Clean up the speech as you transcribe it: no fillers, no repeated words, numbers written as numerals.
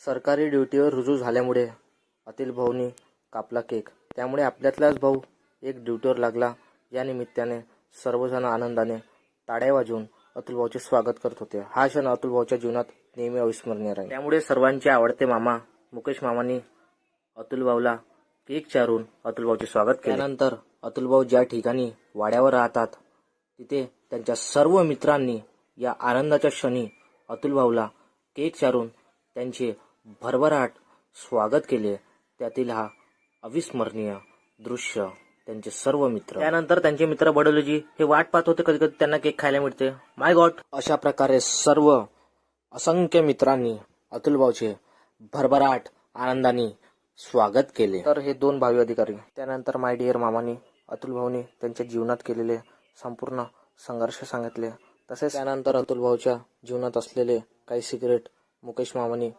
सरकारी ड्युटीवर रुजू झाल्यामुळे अतुल भाऊनी कापला केक. त्यामुळे आपल्यातलाच भाऊ एक ड्युटीवर लागला. या निमित्ताने सर्वजण आनंदाने टाळ्या वाजवून अतुल भाऊचे स्वागत करत होते. हा क्षण अतुल भाऊच्या जीवनात नेहमी अविस्मरणीय राहील. त्यामुळे सर्वांचे आवडते मामा मुकेश मामांनी अतुल भाऊला केक चारून अतुल भाऊचे स्वागत केले. त्यानंतर अतुल भाऊ ज्या ठिकाणी वाड्यावर राहतात तिथे त्यांच्या सर्व मित्रांनी या आनंदाच्या क्षणी अतुल भाऊला केक चारून त्यांचे भरभराट स्वागत केले. त्यातील हा अविस्मरणीय दृश्य त्यांचे सर्व मित्र. त्यानंतर त्यांचे मित्र बडोलेजी हे वाट पाहत होते कधी कधी त्यांना केक खायला मिळते. माय गॉड. अशा प्रकारे सर्व असंख्य मित्रांनी अतुल भाऊचे भरभराट आनंदाने स्वागत केले. तर हे दोन भावी अधिकारी. त्यानंतर माय डिअर मामांनी अतुल भाऊनी त्यांच्या जीवनात केलेले संपूर्ण संघर्ष सांगितले. तसेच त्यानंतर अतुल भाऊच्या जीवनात असलेले काही सिक्रेट मुकेश मामांनी